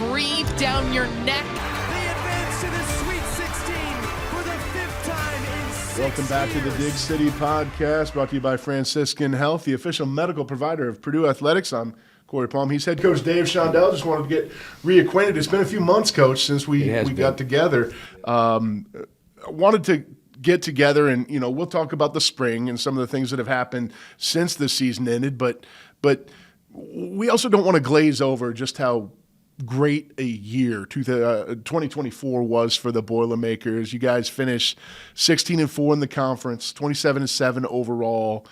breathe down your neck. They advance to the Sweet 16 for the 5th time in 6 Welcome back to the Dig City Podcast, brought to you by Franciscan Health, the official medical provider of Purdue Athletics. I'm Corey Palm. He's head coach Dave Shondell. Just wanted to get reacquainted. It's been a few months, Coach, since we got together. Wanted to get together and, we'll talk about the spring and some of the things that have happened since the season ended, but we also don't want to glaze over just how great a year 2024 was for the Boilermakers. You guys finished 16-4 in the conference, 27-7 overall,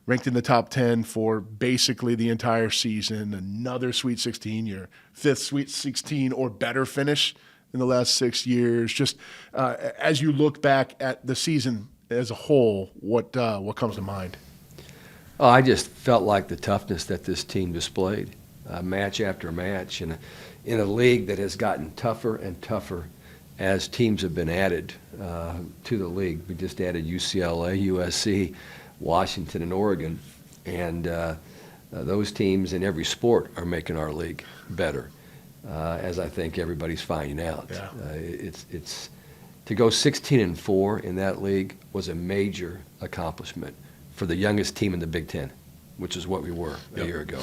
ranked in the top 10 for basically the entire season. Another Sweet 16, your 5th Sweet 16 or better finish in the last 6 years. Just as you look back at the season as a whole, what comes to mind? Oh, I just felt like the toughness that this team displayed, match after match, in a league that has gotten tougher and tougher as teams have been added to the league. We just added UCLA, USC, Washington, and Oregon, and those teams in every sport are making our league better, as I think everybody's finding out. Yeah. It's to go 16-4 in that league was a major accomplishment for the youngest team in the Big Ten, which is what we were a year ago.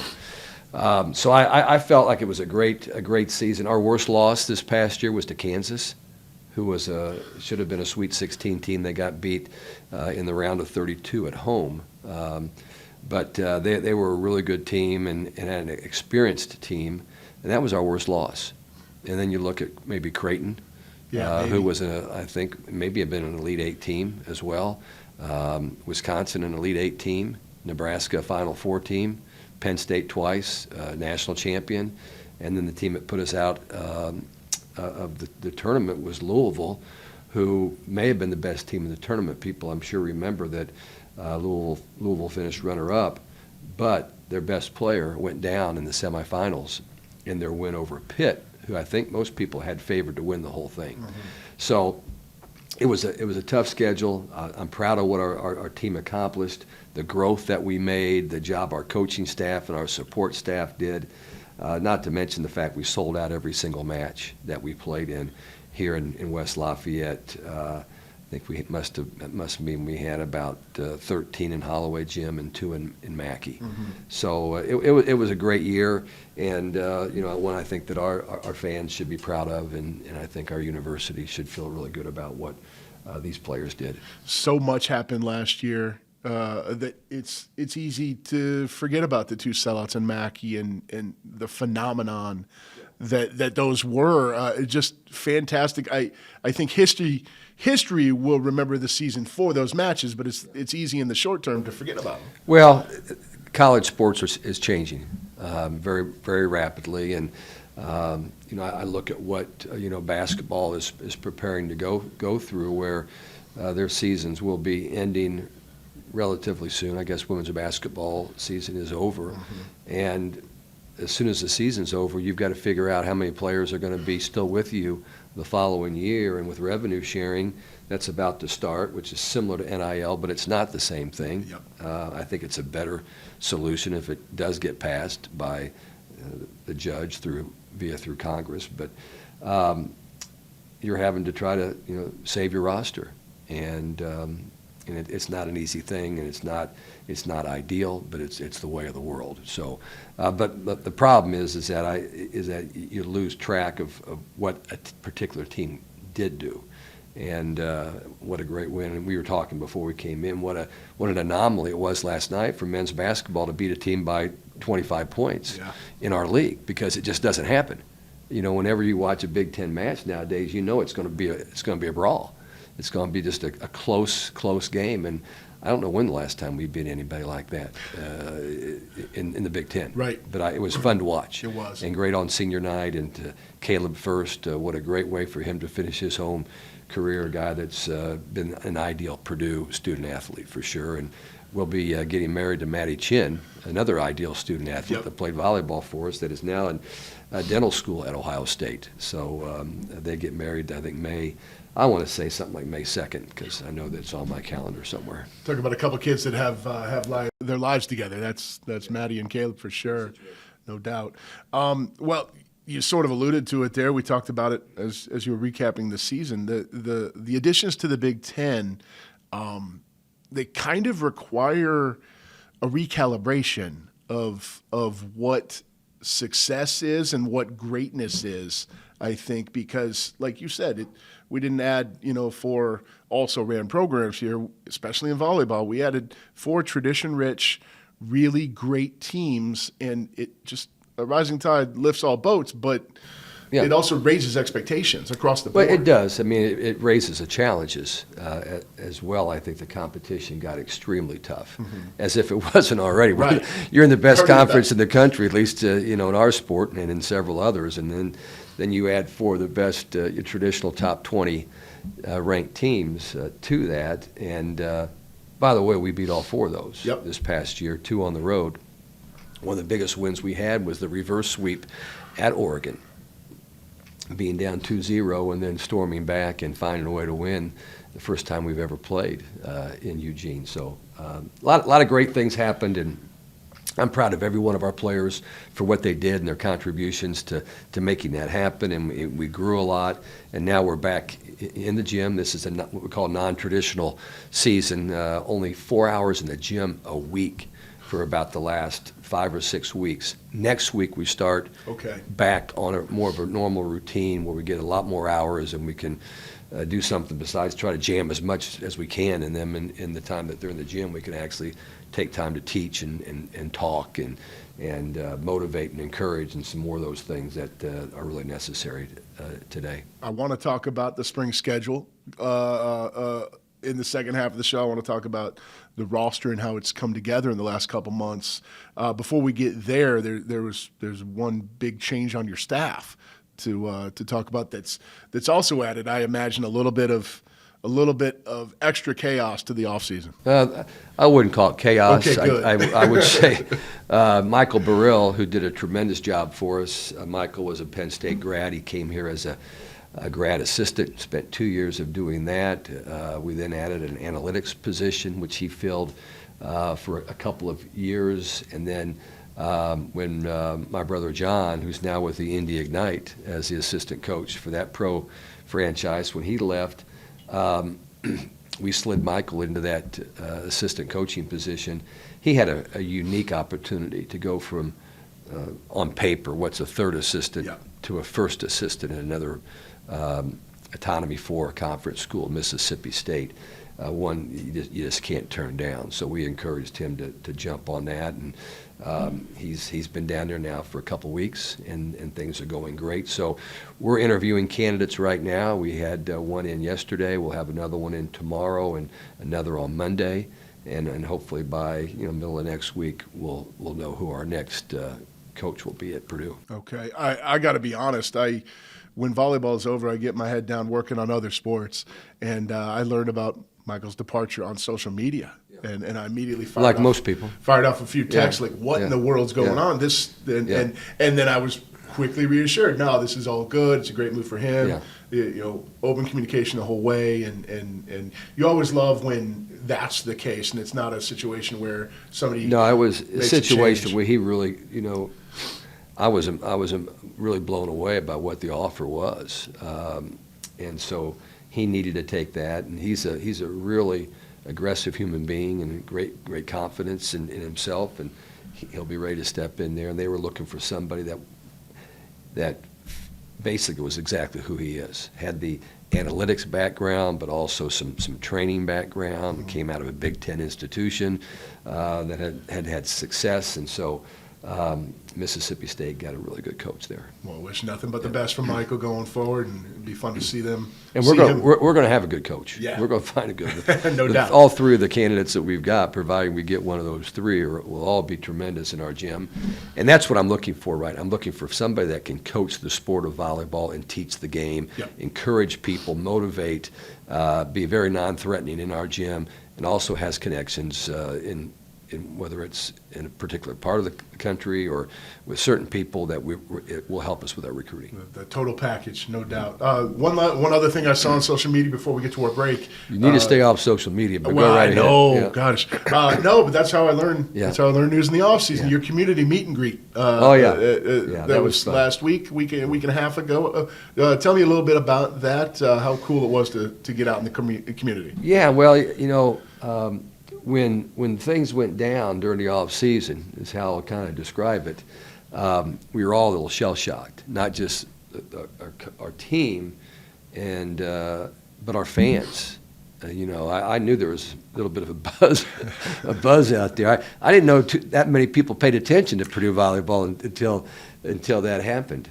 So I felt like it was a great season. Our worst loss this past year was to Kansas, who was should have been a Sweet 16 team. They got beat in the round of 32 at home. But they were a really good team and an experienced team, and that was our worst loss. And then you look at maybe Creighton, who was, I think, maybe have been an Elite Eight team as well. Wisconsin, an Elite Eight team. Nebraska, a Final Four team. Penn State twice, national champion. And then the team that put us out of the tournament was Louisville, who may have been the best team in the tournament. People, I'm sure, remember that Louisville finished runner-up, but their best player went down in the semifinals in their win over Pitt, who I think most people had favored to win the whole thing. Mm-hmm. So it was a tough schedule. I'm proud of what our team accomplished, the growth that we made, the job our coaching staff and our support staff did. Not to mention the fact we sold out every single match that we played in here in West Lafayette. I think it must mean we had about 13 in Holloway Gym and 2 in Mackey. Mm-hmm. So it was a great year, and one I think that our fans should be proud of, and I think our university should feel really good about what these players did. So much happened last year. That it's easy to forget about the 2 sellouts in Mackey and the phenomenon that those were. Just fantastic. I think history will remember the season for those matches, but it's easy in the short term to forget about them. Well, college sports is changing very, very rapidly, and I look at what basketball is preparing to go through, where their seasons will be ending relatively soon. I guess women's basketball season is over, mm-hmm. and as soon as the season's over, you've got to figure out how many players are going to be still with you the following year. And with revenue sharing, that's about to start, which is similar to NIL, but it's not the same thing. Yep. I think it's a better solution if it does get passed by the judge through Congress. But you're having to try to save your roster, and it's not an easy thing, and it's not ideal, but it's the way of the world. So, but the problem is that you lose track of what a particular team did do, and what a great win. And we were talking before we came in, what an anomaly it was last night for men's basketball to beat a team by 25 points in our league, because it just doesn't happen. Whenever you watch a Big Ten match nowadays, it's going to be a brawl. It's going to be just a close game, and I don't know when the last time we beat anybody like that in the Big Ten. Right. But it was fun to watch. It was. And great on senior night, and Caleb first. What a great way for him to finish his home career. A guy that's been an ideal Purdue student athlete for sure, and we'll be getting married to Maddie Chin, another ideal student athlete that played volleyball for us, that is now in dental school at Ohio State. So they get married, I think, May. I want to say something like May 2nd, because I know that's on my calendar somewhere. Talk about a couple of kids that have their lives together. That's Maddie and Caleb for sure, no doubt. Well, you sort of alluded to it there. We talked about it as you were recapping the season. The additions to the Big Ten, they kind of require a recalibration of what success is and what greatness is, I think, because like you said, we didn't add, four also ran programs here, especially in volleyball. We added 4 tradition-rich, really great teams, and it just a rising tide lifts all boats, but it also raises expectations across the board. Well, it does. I mean, it raises the challenges as well. I think the competition got extremely tough, as if it wasn't already. Right. You're in the best conference in the country, at least in our sport and in several others, and then you add 4 of the best your traditional top 20 ranked teams to that. And by the way, we beat all 4 of those this past year, 2 on the road. One of the biggest wins we had was the reverse sweep at Oregon, being down 2-0 and then storming back and finding a way to win the first time we've ever played in Eugene. So a lot of great things happened, and I'm proud of every one of our players for what they did and their contributions to making that happen. And we grew a lot, and now we're back in the gym. This is what we call a non-traditional season, only 4 hours in the gym a week for about the last 5 or 6 weeks. Next week we start back on more of a normal routine where we get a lot more hours and we can do something besides try to jam as much as we can in them. In the time that they're in the gym, we can actually take time to teach and talk and motivate and encourage, and some more of those things that are really necessary today. I want to talk about the spring schedule. In the second half of the show, I want to talk about the roster and how it's come together in the last couple months. Before we get there's one big change on your staff to talk about that's also added, I imagine, a little bit of extra chaos to the offseason. I wouldn't call it chaos. Okay, good. I would say Michael Burrell, who did a tremendous job for us. Michael was a Penn State grad. He came here as a grad assistant, spent 2 years of doing that. We then added an analytics position, which he filled for a couple of years. And then when my brother John, who's now with the Indy Ignite as the assistant coach for that pro franchise, when he left, we slid Michael into that assistant coaching position. He had a unique opportunity to go from, on paper, what's a third assistant to a first assistant in another Autonomy 4 conference school, Mississippi State. One you just can't turn down. So we encouraged him to jump on that, and he's been down there now for a couple weeks, and things are going great. So we're interviewing candidates right now. We had one in yesterday. We'll have another one in tomorrow, and another on Monday, and hopefully by middle of next week we'll know who our next coach will be at Purdue. Okay, I got to be honest. When volleyball is over, I get my head down working on other sports, and I learned about Michael's departure on social media, and I immediately fired off a few texts like, "What in the world's going on?" And then I was quickly reassured. No, this is all good. It's a great move for him. Open communication the whole way, and you always love when that's the case, and it's not a situation where somebody. No, it was a situation where he really, I was really blown away by what the offer was, and so he needed to take that. And he's a really aggressive human being and great confidence in himself, and he'll be ready to step in there. And they were looking for somebody that basically was exactly who he is. Had the analytics background, but also some training background. Came out of a Big Ten institution that had success, and so. Mississippi State got a really good coach there. Well, wish nothing but the best for Michael going forward, and it'd be fun to see them. And we're going to have a good coach. Yeah. We're going to find a good no doubt. All 3 of the candidates that we've got, providing we get one of those 3, will all be tremendous in our gym. And that's what I'm looking for, right? I'm looking for somebody that can coach the sport of volleyball and teach the game, encourage people, motivate, be very non-threatening in our gym, and also has connections in whether it's in a particular part of the country or with certain people, that it will help us with our recruiting. The total package, no doubt. One other thing I saw on social media before we get to our break. You need to stay off social media, but Well, go right I know, ahead. Yeah. gosh. No, but that's how I learned. Yeah. That's how I learned news in the off season. Yeah. Your community meet and greet. Yeah, that was fun. last week and a half ago. Tell me a little bit about that. How cool it was to get out in the community. Yeah, well, when things went down during the off season, is how I'll kind of describe it. We were all a little shell shocked, not just our team, but our fans. I knew there was a little bit of a buzz out there. I didn't know that many people paid attention to Purdue volleyball until that happened.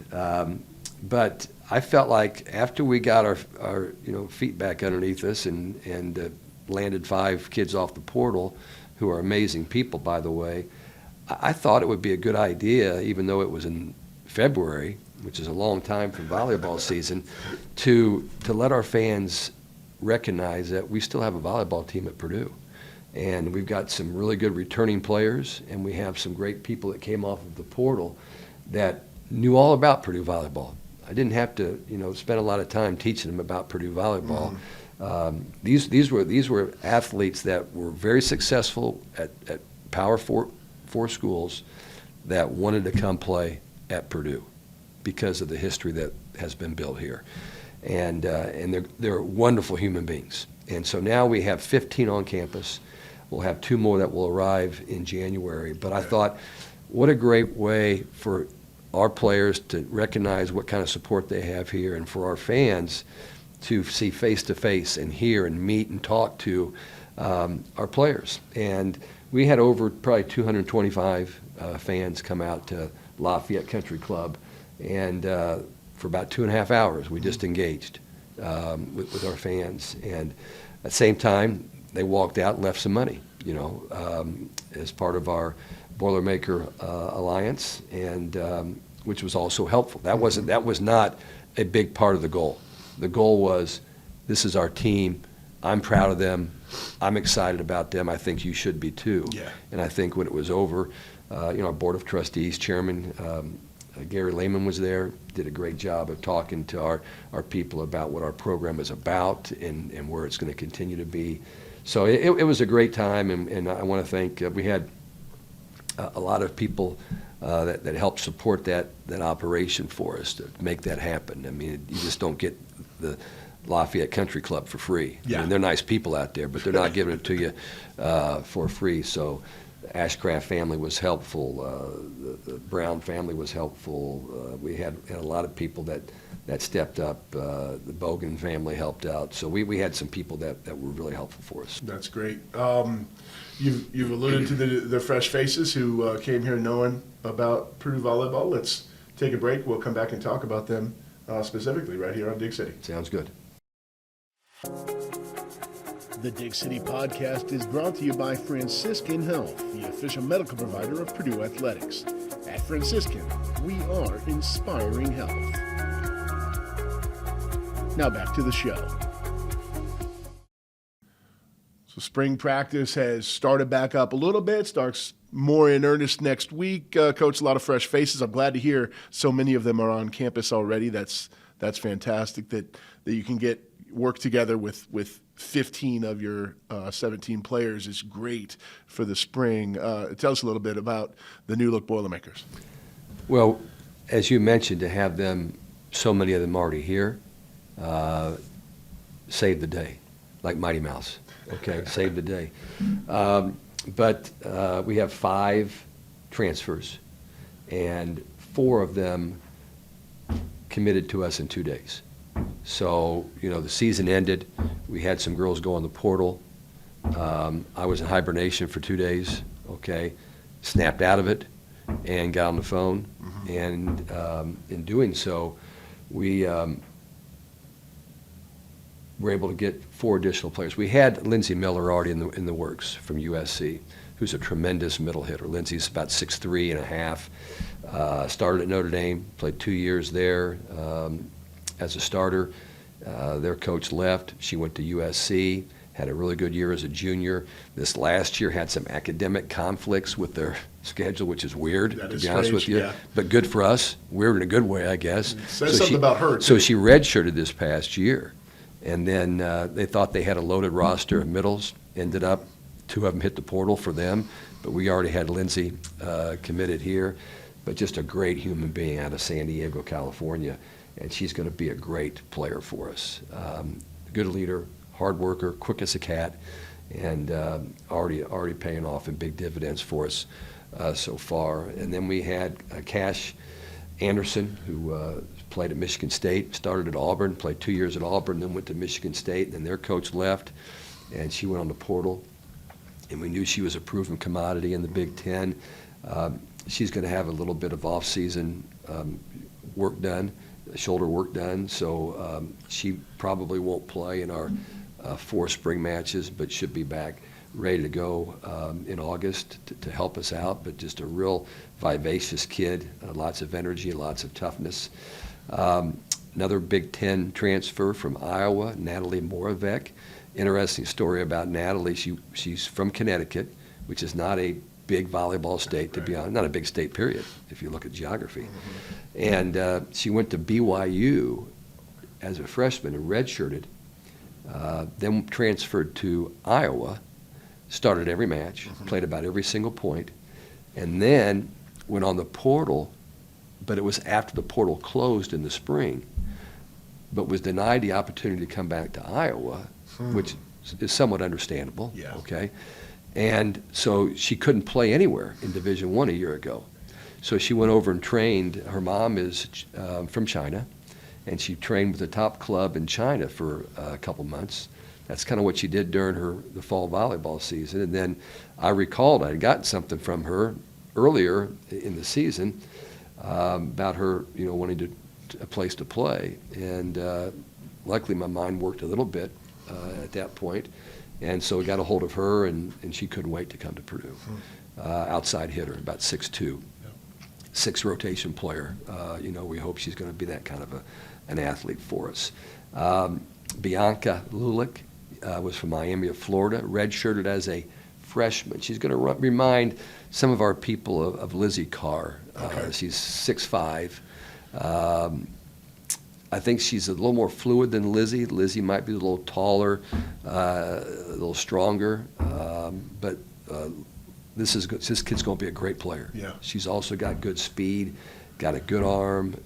But I felt like after we got our feet back underneath us and landed 5 kids off the portal, who are amazing people, by the way, I thought it would be a good idea, even though it was in February, which is a long time for volleyball season, to let our fans recognize that we still have a volleyball team at Purdue. And we've got some really good returning players, and we have some great people that came off of the portal that knew all about Purdue volleyball. I didn't have to, spend a lot of time teaching them about Purdue volleyball. These were athletes that were very successful at Power Four schools that wanted to come play at Purdue because of the history that has been built here. And they're wonderful human beings. And so now we have 15 on campus. We'll have 2 more that will arrive in January. But I thought, what a great way for our players to recognize what kind of support they have here, and for our fans to see face-to-face and hear and meet and talk to our players. And we had over probably 225 fans come out to Lafayette Country Club, and for about 2.5 hours, we just engaged with our fans. And at the same time, they walked out and left some money, as part of our Boilermaker Alliance, and which was also helpful. That was not a big part of the goal. The goal was, this is our team. I'm proud of them. I'm excited about them. I think you should be too. Yeah. And I think when it was over, our Board of Trustees Chairman Gary Lehman was there, did a great job of talking to our people about what our program is about and where it's going to continue to be. So it was a great time, and I want to thank, we had a lot of people that helped support that operation for us to make that happen. I mean, you just don't get the Lafayette Country Club for free. Yeah. I mean, they're nice people out there, but they're not giving it to you for free. So the Ashcraft family was helpful. The Brown family was helpful. We had a lot of people that stepped up. The Bogan family helped out. So we had some people that were really helpful for us. That's great. You've alluded to the fresh faces who came here knowing about Purdue volleyball. Let's take a break. We'll come back and talk about them specifically right here on Dig City. Sounds good. The Dig City podcast is brought to you by Franciscan Health, the official medical provider of Purdue Athletics. At Franciscan, we are inspiring health. Now back to the show. So spring practice has started back up a little bit, starts more in earnest next week. Coach, a lot of fresh faces. I'm glad to hear so many of them are on campus already. That's fantastic that you can work together with 15 of your 17 players is great for the spring. Tell us a little bit about the New Look Boilermakers. Well, as you mentioned, to have them, so many of them already here, saved the day, like Mighty Mouse. Okay, saved the day. But we have 5 transfers, and 4 of them committed to us in 2 days. So, the season ended. We had some girls go on the portal. I was in hibernation for 2 days, okay, snapped out of it and got on the phone. Mm-hmm. And in doing so, we were able to get 4 additional players. We had Lindsay Miller already in the works from USC, who's a tremendous middle hitter. Lindsay's about 6'3" and a half. Started at Notre Dame, played 2 years there as a starter. Their coach left. She went to USC, had a really good year as a junior. This last year had some academic conflicts with their schedule, which is weird, to be honest with you. Yeah. But good for us. Weird in a good way, I guess. Says something about her, So too. she redshirted this past year. And then they thought they had a loaded roster of middles. Ended up, 2 of them hit the portal for them. But we already had Lindsay committed here. But just a great human being out of San Diego, California. And she's going to be a great player for us. Good leader, hard worker, quick as a cat, and already paying off in big dividends for us so far. And then we had Cash Anderson, who played at Michigan State, started at Auburn, played 2 years at Auburn, then went to Michigan State, and then their coach left, and she went on the portal. And we knew she was a proven commodity in the Big Ten. She's going to have a little bit of off-season work done, shoulder work done, so she probably won't play in our 4 spring matches, but should be back ready to go in August to help us out. But just a real vivacious kid, lots of energy, lots of toughness. Another Big Ten transfer from Iowa, Natalie Moravec. Interesting story about Natalie. She's from Connecticut, which is not a big volleyball state, to be honest. Not a big state, period, if you look at geography. And she went to BYU as a freshman and redshirted, then transferred to Iowa, started every match, played about every single point, and then went on the portal, but it was after the portal closed in the spring, but was denied the opportunity to come back to Iowa, which is somewhat understandable, Yeah. okay? And so she couldn't play anywhere in Division I a year ago. So she went over and trained. Her mom is from China, and she trained with the top club in China for a couple months. That's kind of what she did during the fall volleyball season. And then I recalled I had gotten something from her earlier in the season about her, wanting a place to play. And luckily my mind worked a little bit at that point. And so we got a hold of her, and she couldn't wait to come to Purdue. Outside hitter, about 6'2", 6 rotation player. We hope she's going to be that kind of an athlete for us. Bianca Lulick was from Miami of Florida, redshirted as a freshman. She's going to remind some of our people of Lizzie Carr. Okay. She's 6'5". I think she's a little more fluid than Lizzie. Lizzie might be a little taller, a little stronger, but this kid's going to be a great player. Yeah. She's also got good speed, got a good arm,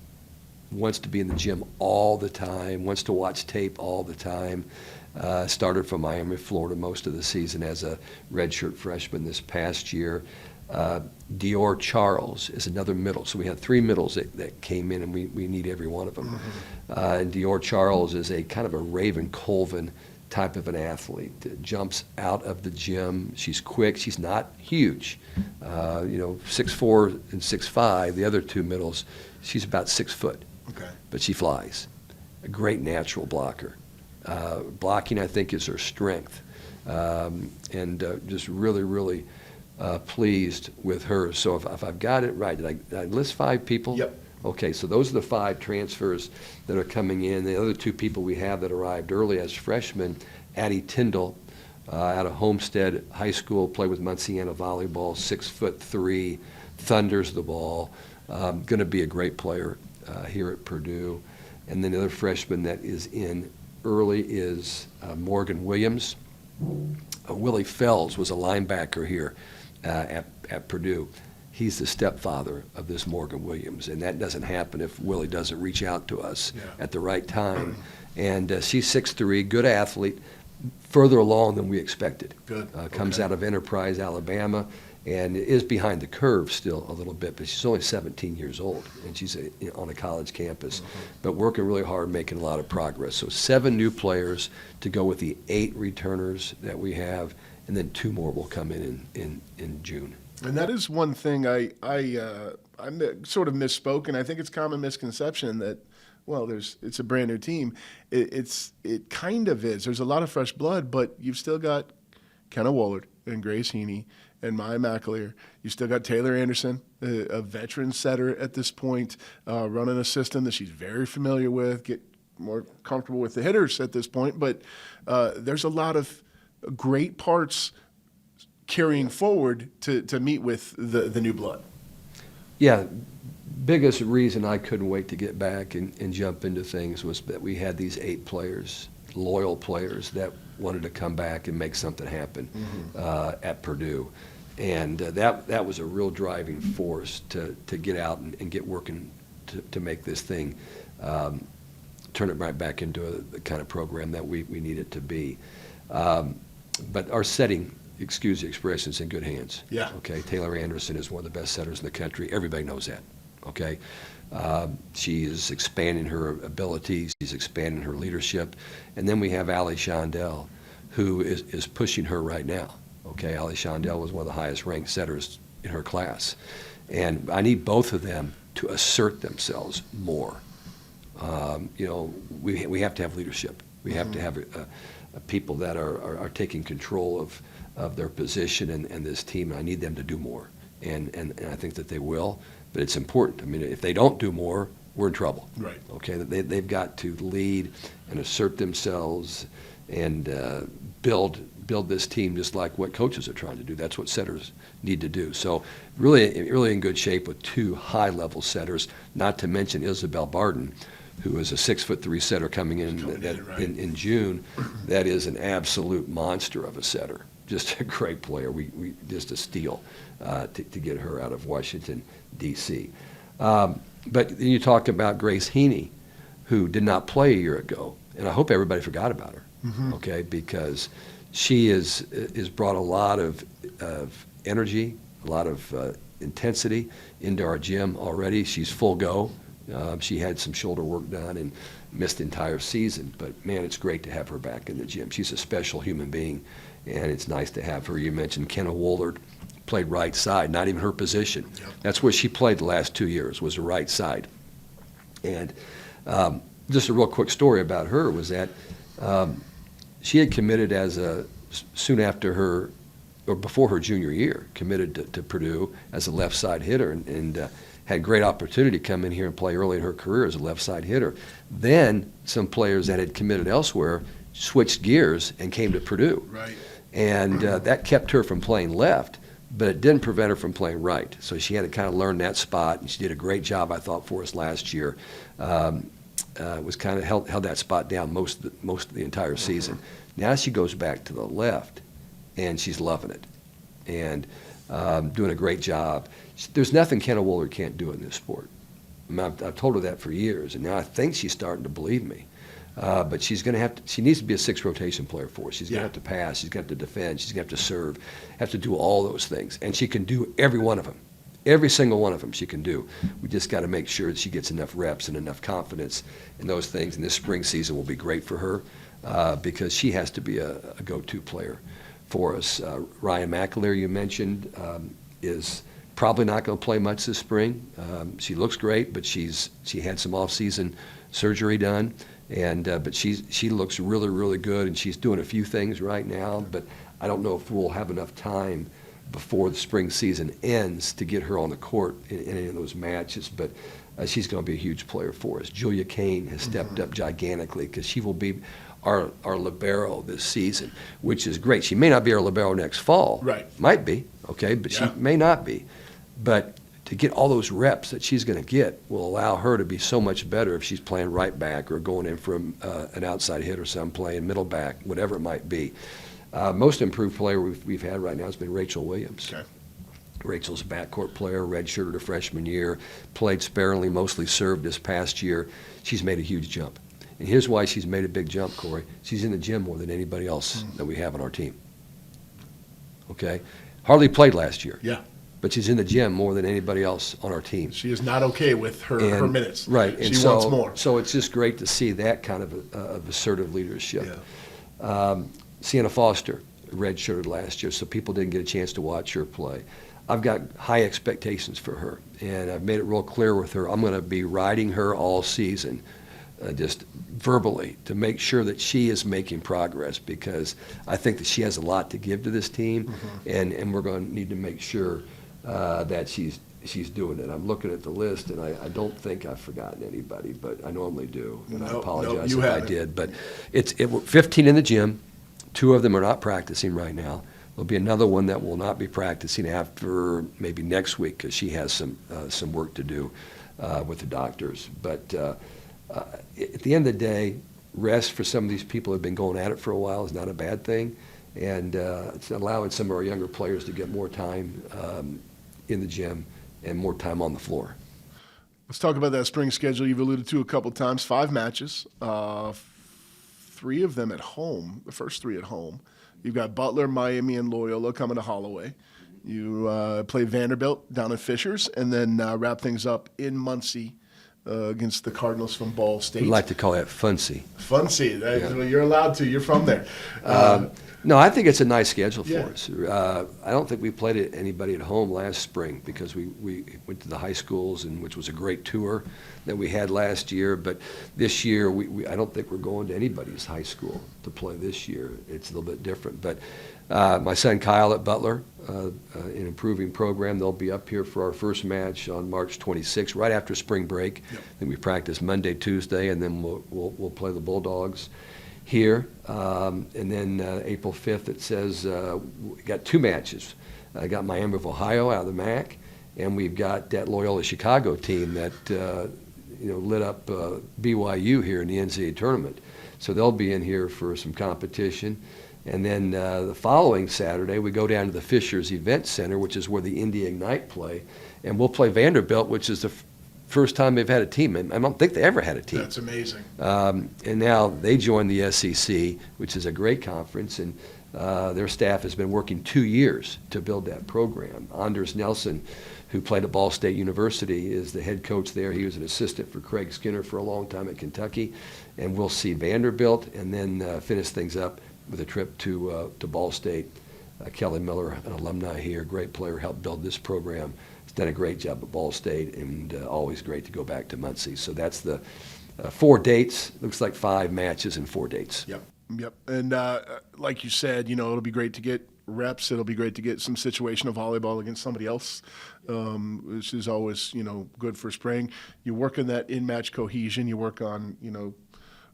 wants to be in the gym all the time, wants to watch tape all the time. Started from Miami, Florida most of the season as a redshirt freshman this past year. Dior Charles is another middle. So we had 3 middles that came in, and we need every one of them. And Dior Charles is a kind of a Raven Colvin type of an athlete that jumps out of the gym. She's quick. She's not huge. 6'4" and 6'5". The other 2 middles, she's about 6 foot. Okay. But she flies. A great natural blocker. Blocking, I think, is her strength. And just really, really pleased with her. So if I've got it right, did I list 5 people? Yep. Okay, so those are the 5 transfers that are coming in. The other 2 people we have that arrived early as freshmen, Addie Tyndall out of Homestead High School, played with Munciana volleyball, 6'3", thunders the ball. Going to be a great player here at Purdue. And then the other freshman that is in early is Morgan Williams. Willie Fells was a linebacker here at Purdue. He's the stepfather of this Morgan Williams, and that doesn't happen if Willie doesn't reach out to us at the right time. And she's 6'3", good athlete, further along than we expected. Good. Comes out of Enterprise, Alabama, and is behind the curve still a little bit, but she's only 17 years old, and she's on a college campus, but working really hard, making a lot of progress. So 7 new players to go with the 8 returners that we have, and then 2 more will come in June. And that is one thing I sort of misspoke, and I think it's common misconception that, well, it's a brand new team. It kind of is. There's a lot of fresh blood, but you've still got Kenna Woolard and Grace Heaney and Maya McAleer. You still got Taylor Anderson, a veteran setter at this point, running a system that she's very familiar with, get more comfortable with the hitters at this point. But there's a lot of great parts carrying forward to meet with the new blood. Yeah, biggest reason I couldn't wait to get back and jump into things was that we had these 8 players, loyal players that wanted to come back and make something happen at Purdue. And that was a real driving force to get out and get working to make this thing, turn it right back into the kind of program that we need it to be. But our setting, excuse the expression, is in good hands. Yeah. Okay, Taylor Anderson is one of the best setters in the country. Everybody knows that. Okay, she is expanding her abilities. She's expanding her leadership. And then we have Allie Shondell, who is pushing her right now. Okay, Allie Shondell was one of the highest ranked setters in her class. And I need both of them to assert themselves more. We have to have leadership. We have to have people that are taking control of their position and this team. I need them to do more. And I think that they will. But it's important. I mean, if they don't do more, we're in trouble. Right. Okay, they've got to lead and assert themselves and build this team just like what coaches are trying to do. That's what setters need to do. So really in good shape with 2 high-level setters, not to mention Isabel Barton, who is a 6'3" setter coming in June. That is an absolute monster of a setter. Just a great player. We just a steal to get her out of Washington, D.C. But you talked about Grace Heaney, who did not play a year ago, and I hope everybody forgot about her. Okay, because she is brought a lot of energy, a lot of intensity into our gym already. She's full go. She had some shoulder work done and missed the entire season. But, man, it's great to have her back in the gym. She's a special human being, and it's nice to have her. You mentioned Kenna Woolard, played right side, not even her position. Yep. That's where she played the last 2 years, was the right side. And just a real quick story about her was that she had committed soon after her, or before her junior year, committed to Purdue as a left side hitter and had great opportunity to come in here and play early in her career as a left side hitter. Then some players that had committed elsewhere switched gears and came to Purdue. Right. And that kept her from playing left, but it didn't prevent her from playing right. So she had to kind of learn that spot, and she did a great job, I thought, for us last year. Was kind of held that spot down most of the entire season. Now she goes back to the left, and she's loving it, and doing a great job. There's nothing Kenna Woolard can't do in this sport. I mean, I've told her that for years, and now I think she's starting to believe me. But she's going to have to. She needs to be a 6 rotation player for us. She's going to have to pass. She's going to have to defend. She's going to have to serve. Have to do all those things, and she can do every one of them. Every single one of them she can do. We just got to make sure that she gets enough reps and enough confidence in those things. And this spring season will be great for her because she has to be a go-to player for us. Ryan McAleer, you mentioned, is probably not going to play much this spring. She looks great, but she had some off-season surgery done, and but she looks really, really good, and she's doing a few things right now. But I don't know if we'll have enough time before the spring season ends to get her on the court in any of those matches. But she's going to be a huge player for us. Julia Kane has stepped up gigantically because she will be our libero this season, which is great. She may not be our libero next fall. Right. Might be, okay, but she may not be. But to get all those reps that she's going to get will allow her to be so much better if she's playing right back or going in from an outside hit or some playing middle back, whatever it might be. Most improved player we've had right now has been Rachel Williams. Okay. Rachel's a backcourt player, redshirted her freshman year, played sparingly, mostly served this past year. She's made a huge jump. And here's why she's made a big jump, Corey. She's in the gym more than anybody else that we have on our team. Okay? Hardly played last year. Yeah. But she's in the gym more than anybody else on our team. She is not okay with her minutes. Right. She and wants more. So it's just great to see that kind of assertive leadership. Yeah. Sienna Foster redshirted last year, so people didn't get a chance to watch her play. I've got high expectations for her, and I've made it real clear with her. I'm going to be riding her all season, just verbally, to make sure that she is making progress, because I think that she has a lot to give to this team, and we're going to need to make sure that she's doing it. I'm looking at the list, and I don't think I've forgotten anybody, but I normally do, and I apologize if I did. But it's 15 in the gym, 2 of them are not practicing right now. There'll be another one that will not be practicing after maybe next week because she has some work to do with the doctors. But at the end of the day, rest for some of these people who have been going at it for a while is not a bad thing. And it's allowing some of our younger players to get more time in the gym and more time on the floor. Let's talk about that spring schedule you've alluded to a couple times. 5 matches, 3 of them at home, the first 3 at home. You've got Butler, Miami, and Loyola coming to Holloway. You play Vanderbilt down at Fishers, and then wrap things up in Muncie against the Cardinals from Ball State. We like to call that Funcy. Funcy. Well, you're allowed to. You're from there. No, I think it's a nice schedule for Yeah. us. I don't think we played anybody at home last spring because we went to the high schools, which was a great tour that we had last year. But this year, I don't think we're going to anybody's high school to play this year. It's a little bit different. But my son Kyle at Butler, an improving program, they'll be up here for our first match on March 26th, right after spring break. Yep. Then we practice Monday, Tuesday, and then we'll play the Bulldogs here. And then April 5th, it says we got 2 matches. I got Miami of Ohio out of the MAC, and we've got that Loyola Chicago team that lit up BYU here in the NCAA tournament. So they'll be in here for some competition. And then the following Saturday, we go down to the Fishers Event Center, which is where the Indy Ignite play, and we'll play Vanderbilt, which is the first time they've had a team. I don't think they ever had a team. That's amazing. And now they joined the SEC, which is a great conference, and their staff has been working 2 years to build that program. Anders Nelson, who played at Ball State University, is the head coach there. He was an assistant for Craig Skinner for a long time at Kentucky. And we'll see Vanderbilt and then finish things up with a trip to Ball State. Kelly Miller, an alumni here, great player, helped build this program. He's done a great job at Ball State, and always great to go back to Muncie. So that's the 4 dates. Looks like 5 matches and 4 dates. Yep. And like you said, it'll be great to get reps. It'll be great to get some situational volleyball against somebody else, which is always, good for spring. You work on that in-match cohesion. You work on,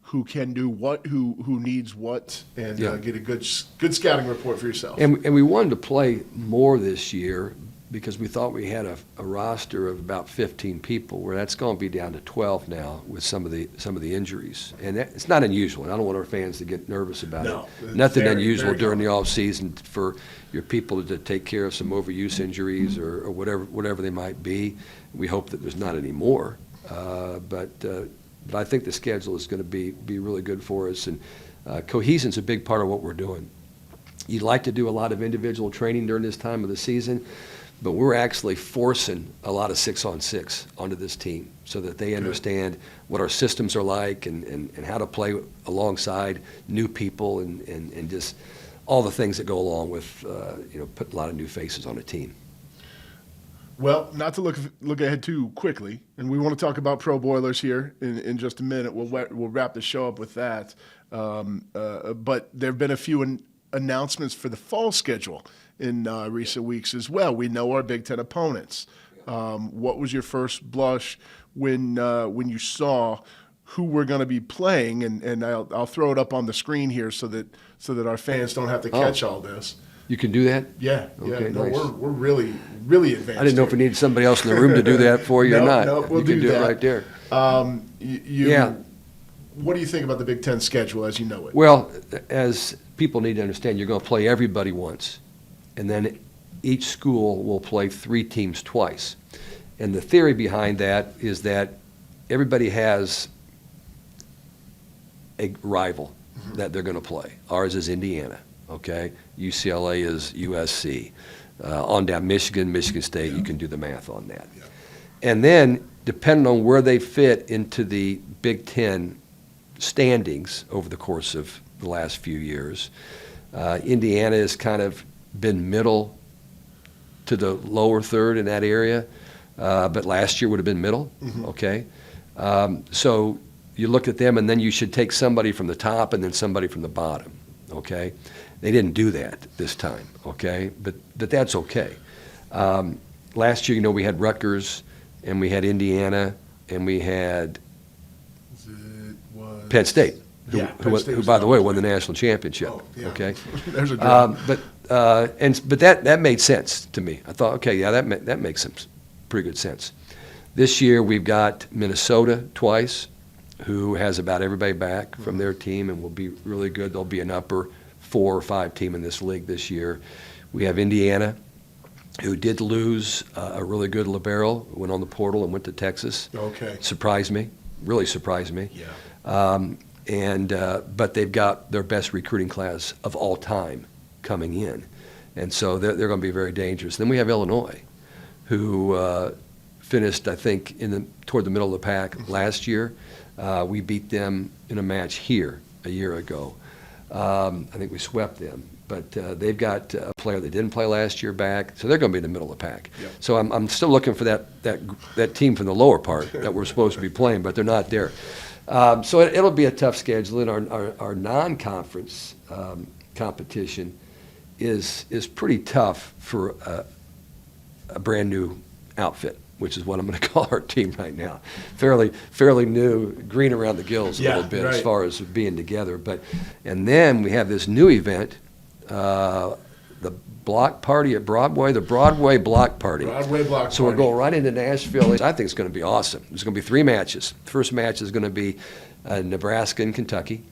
who can do what, who needs what, and get a good scouting report for yourself. And we wanted to play more this year because we thought we had a roster of about 15 people, where that's going to be down to 12 now with some of the injuries. And it's not unusual. I don't want our fans to get nervous about it. Nothing unusual during the off season for your people to take care of some overuse injuries or whatever they might be. We hope that there's not any more. But I think the schedule is going to be really good for us. And cohesion's a big part of what we're doing. You'd like to do a lot of individual training during this time of the season, but we're actually forcing a lot of 6-on-6 onto this team so that they understand what our systems are like and how to play alongside new people and just all the things that go along with put a lot of new faces on a team. Well, not to look ahead too quickly, and we want to talk about Pro Boilers here in just a minute. We'll wrap the show up with that. But there have been a few announcements for the fall schedule in recent weeks as well. We know our Big Ten opponents. What was your first blush when you saw who we're going to be playing? And I'll throw it up on the screen here so that our fans don't have to catch all this. You can do that? Yeah. Okay, No, nice. we're really advanced. I didn't know if we needed somebody else in the room to do that for you or not. No, we'll you can do that. it right there. What do you think about the Big Ten schedule as you know it? Well, as people need to understand, you're going to play everybody once, and then each school will play 3 teams twice. And the theory behind that is that everybody has a rival that they're going to play. Ours is Indiana, okay? UCLA is USC. On down Michigan State, you can do the math on that. Yeah. And then, depending on where they fit into the Big Ten standings over the course of the last few years, Indiana has kind of been middle to the lower third in that area, but last year would have been middle, okay? So you look at them, and then you should take somebody from the top and then somebody from the bottom, okay? They didn't do that this time, okay? But that's okay. Last year, we had Rutgers, and we had Indiana, and we had Penn State. who by the way, won the national championship. Oh, yeah. Okay, There's a drama. but that made sense to me. I thought, okay, yeah, that makes some pretty good sense. This year we've got Minnesota twice, who has about everybody back from their team and will be really good. They'll be an upper 4 or 5 team in this league this year. We have Indiana, who did lose a really good libero, went on the portal and went to Texas. Okay. Surprised me, really surprised me. Yeah. But they've got their best recruiting class of all time coming in, and so they're going to be very dangerous. Then we have Illinois, who finished, I think, toward the middle of the pack last year. We beat them in a match here a year ago. I think we swept them. But they've got a player that didn't play last year back, so they're going to be in the middle of the pack. Yep. So I'm still looking for that team from the lower part that we're supposed to be playing, but they're not there. So it'll be a tough schedule. And our non-conference competition is pretty tough for a brand new outfit, which is what I'm going to call our team right now. Fairly new, green around the gills a little bit right. as far as being together. And then we have this new event, the block party at Broadway, the Broadway Block Party. So we're going right into Nashville. I think it's going to be awesome. There's going to be 3 matches. The first match is going to be Nebraska and Kentucky.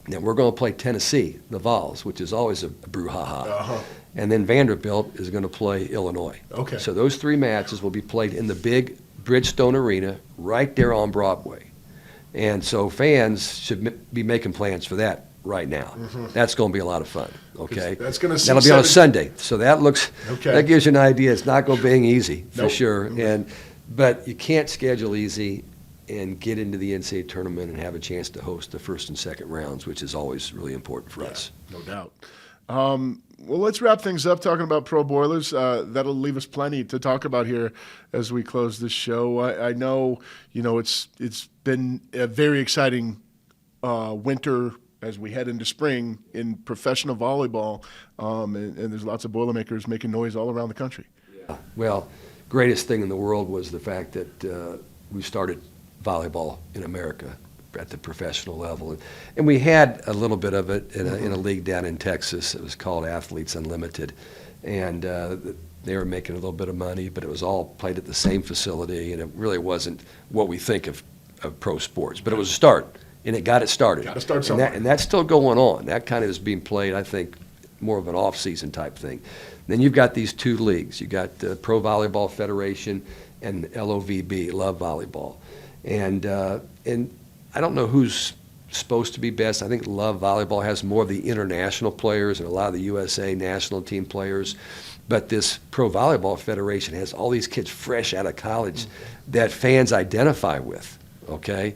Then we're going to play Tennessee, the Vols, which is always a brouhaha. Uh-huh. And then Vanderbilt is going to play Illinois. Okay. So those 3 matches will be played in the big Bridgestone Arena right there on Broadway. And so fans should be making plans for that right now. Mm-hmm. That's going to be a lot of fun. Okay. That'll be on a Sunday. So that gives you an idea. It's not going to be easy for sure. But you can't schedule easy and get into the NCAA tournament and have a chance to host the first and second rounds, which is always really important for us. No doubt. Well, let's wrap things up talking about Pro Boilers. That'll leave us plenty to talk about here as we close this show. I know, it's been a very exciting winter as we head into spring in professional volleyball, and there's lots of Boilermakers making noise all around the country. Yeah. Well, greatest thing in the world was the fact that we started volleyball in America at the professional level. And we had a little bit of it in a league down in Texas. It was called Athletes Unlimited. And they were making a little bit of money, but it was all played at the same facility, and it really wasn't what we think of pro sports. But it was a start, and it got it started. Got to start somewhere. And that's still going on. That kind of is being played, I think, more of an off-season type thing. Then you've got these 2 leagues. You've got the Pro Volleyball Federation and LOVB, Love Volleyball. And I don't know who's supposed to be best. I think Love Volleyball has more of the international players and a lot of the USA national team players. But this Pro Volleyball Federation has all these kids fresh out of college that fans identify with, okay?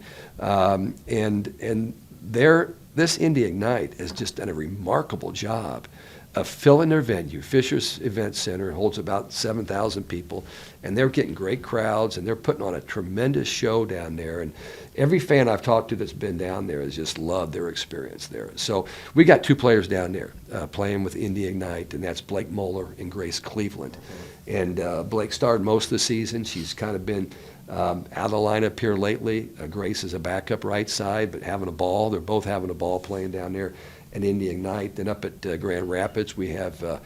This Indy Ignite has just done a remarkable job of filling their venue. Fisher's Event Center holds about 7,000 people, and they're getting great crowds, and they're putting on a tremendous show down there. And every fan I've talked to that's been down there has just loved their experience there. So we got 2 players down there playing with Indy Ignite, and that's Blake Moeller and Grace Cleveland. And Blake started most of the season. She's kind of been out of the lineup here lately. Grace is a backup right side, but having a ball. They're both having a ball playing down there at Indy Ignite. Then up at Grand Rapids, we have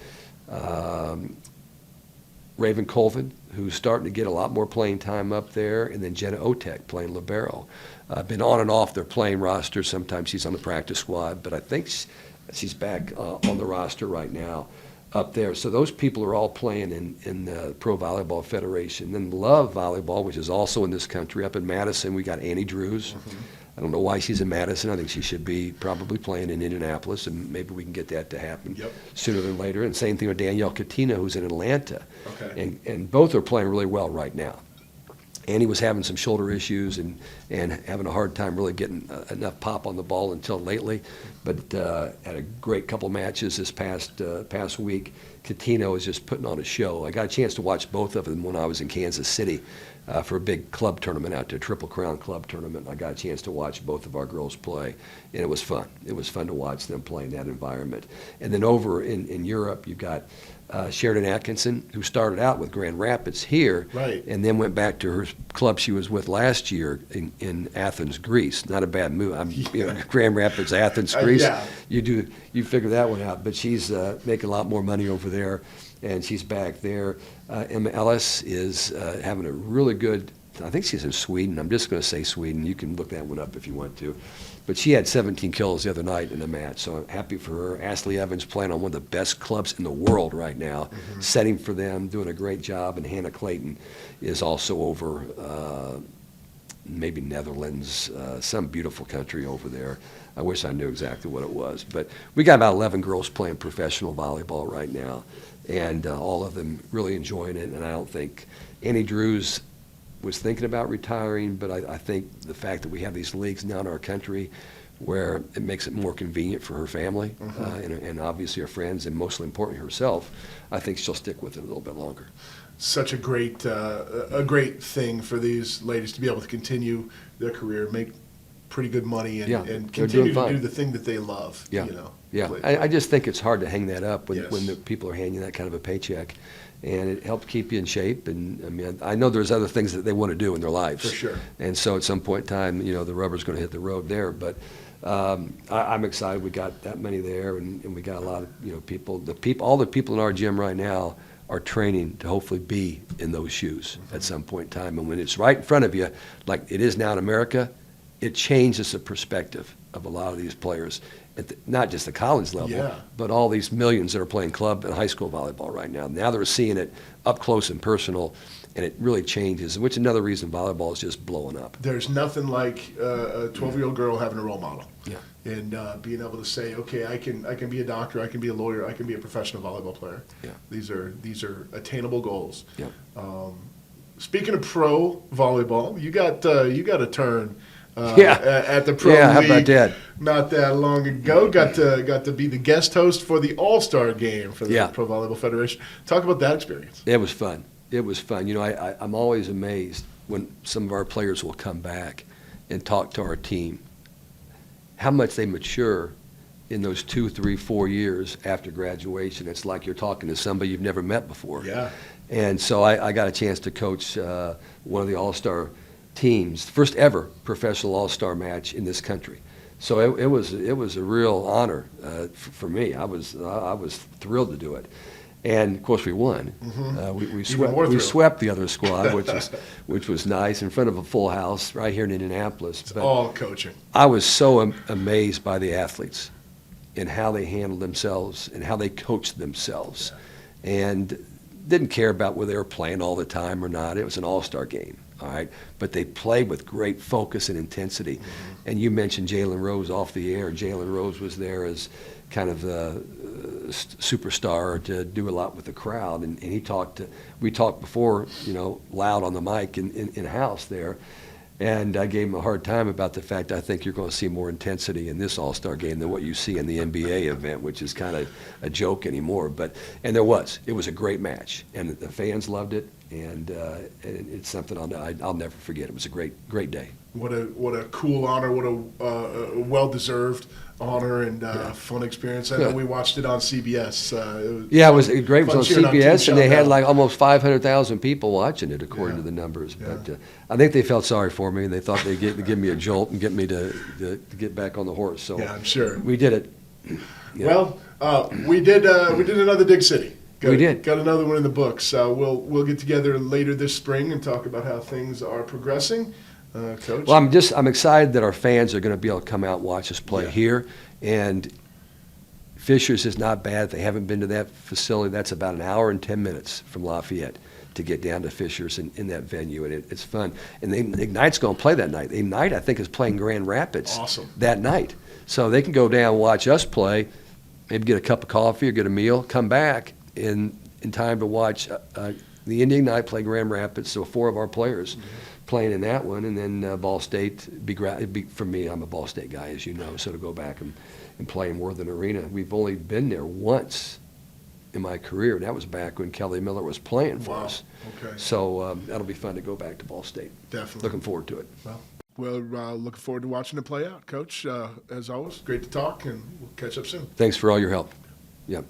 Raven Colvin, who's starting to get a lot more playing time up there, and then Jenna Otek playing libero. Been on and off their playing roster. Sometimes she's on the practice squad, but I think she's back on the roster right now up there. So those people are all playing in the Pro Volleyball Federation. Then Love Volleyball, which is also in this country, up in Madison, we got Annie Drews. I don't know why she's in Madison. I think she should be probably playing in Indianapolis, and maybe we can get that to happen sooner than later. And same thing with Danielle Katina, who's in Atlanta. Okay. And both are playing really well right now. Annie was having some shoulder issues and having a hard time really getting enough pop on the ball until lately, but had a great couple matches this past week. Katina was just putting on a show. I got a chance to watch both of them when I was in Kansas City for a big club tournament out there, Triple Crown Club tournament. I got a chance to watch both of our girls play, and it was fun. It was fun to watch them play in that environment. And then over in Europe, you've got Sheridan Atkinson, who started out with Grand Rapids here, Right. and then went back to her club she was with last year in Athens, Greece. Not a bad move. Grand Rapids, Athens, Greece. Yeah. You figure that one out. But she's making a lot more money over there, and she's back there. Emma Ellis is having a really good. I think she's in Sweden. I'm just going to say Sweden. You can look that one up if you want to. But she had 17 kills the other night in the match, so I'm happy for her. Ashley Evans playing on one of the best clubs in the world right now, setting for them, doing a great job. And Hannah Clayton is also over maybe Netherlands, some beautiful country over there. I wish I knew exactly what it was. But we got about 11 girls playing professional volleyball right now, and all of them really enjoying it. And I don't think Annie Drews was thinking about retiring, but I think the fact that we have these leagues now in our country where it makes it more convenient for her family and obviously her friends, and mostly importantly herself, I think she'll stick with it a little bit longer. Such a great thing for these ladies to be able to continue their career, make pretty good money, and, Yeah, and they're continue doing to fine. do the thing that they love. Yeah, You know, yeah. play. I just think it's hard to hang that up when, Yes. when the people are handing you that kind of a paycheck. And it helps keep you in shape. And I mean, I know there's other things that they want to do in their lives. For sure. And so at some point in time, the rubber's going to hit the road there. But I'm excited we got that many there, and we got a lot of people. All the people in our gym right now are training to hopefully be in those shoes at some point in time. And when it's right in front of you, like it is now in America, it changes the perspective of a lot of these players. Not just the college level, Yeah. but all these millions that are playing club and high school volleyball right now. Now they're seeing it up close and personal, and it really changes, which is another reason volleyball is just blowing up. There's nothing like a 12-year-old girl having a role model. Yeah. And being able to say, okay, I can be a doctor, I can be a lawyer, I can be a professional volleyball player. Yeah. These are attainable goals. Yeah. Speaking of pro volleyball, you got a turn. Yeah. At the pro Yeah, how league about that? not that long ago. Got to be the guest host for the All-Star game for the Yeah. Pro Volleyball Federation. Talk about that experience. It was fun. It was fun. I'm always amazed when some of our players will come back and talk to our team, how much they mature in those 2, 3, 4 years after graduation. It's like you're talking to somebody you've never met before. Yeah. And so I got a chance to coach one of the All-Star teams, first ever professional All-Star match in this country. So it was a real honor for me. I was thrilled to do it, and of course we won. We swept the other squad, which was nice in front of a full house right here in Indianapolis. But All coaching. I was so amazed by the athletes and how they handled themselves and how they coached themselves, and didn't care about whether they were playing all the time or not. It was an all-star game, all right? But they played with great focus and intensity. And you mentioned Jalen Rose off the air. Jalen Rose was there as kind of the superstar to do a lot with the crowd. And we talked before, loud on the mic in house there. And I gave him a hard time about the fact I think you're going to see more intensity in this All-Star game than what you see in the NBA event, which is kind of a joke anymore. And it was a great match, and the fans loved it, and it's something I'll never forget. It was a great day. What a cool honor! What a well-deserved honor and fun experience. I know we watched it on CBS. It was great. It was on cheering on CBS, Team and they had Shondell. like almost 500,000 people watching it, according Yeah. to the numbers. Yeah. But I think they felt sorry for me, and they thought they'd give me a jolt and get me to get back on the horse. So Yeah, I'm sure. we did it. Yeah. Well, we did another Dig City. We did. Got another one in the books. We'll get together later this spring and talk about how things are progressing. Coach. Well, I'm excited that our fans are going to be able to come out and watch us play here. And Fishers is not bad. If they haven't been to that facility, that's about an hour and 10 minutes from Lafayette to get down to Fishers in that venue, and it's fun. And Ignite's going to play that night. Ignite, I think, is playing Grand Rapids Awesome. that night. So they can go down and watch us play, maybe get a cup of coffee or get a meal, come back in time to watch the Indian Ignite play Grand Rapids, so 4 of our players playing in that one, and then Ball State, for me, I'm a Ball State guy, as you know, so to go back and play in Worthen Arena. We've only been there once in my career, and that was back when Kelly Miller was playing for us. Okay. So that'll be fun to go back to Ball State. Definitely. Looking forward to it. Well, we're looking forward to watching it play out. Coach, as always, great to talk, and we'll catch up soon. Thanks for all your help. Yep.